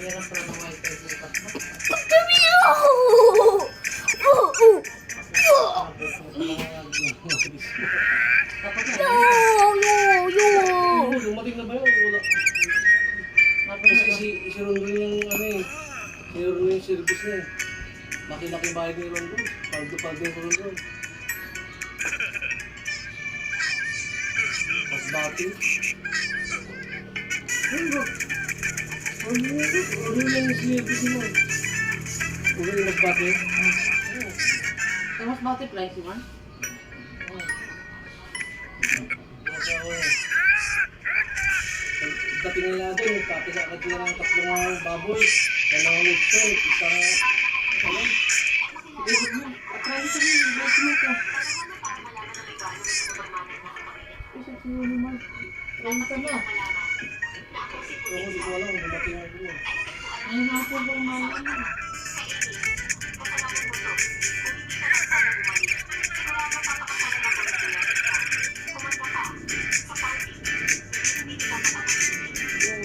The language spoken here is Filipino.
Mayroon pa ng wifi bukas mo. Dapat na. Dumating na ba yun? Wala. Kasi si Rondo yung ano eh. Si Rondo yung service niya eh. Laki-laki bahay ni Rondo. Paldo-paldo yung Rondo. Mas dati. Ano yung service mo? Ano yung nagbati? Mas multiply si Man? Dating nila doon, papisakad nila ng tatlong baboy. Dalawang lechon, isang... Ano? Ikot mo. Try sa mo. Bless mo ka. Isip mo naman. Try ka na. Ako, di ko alam, dumating ako doon. Ayun nga po bang malam mo.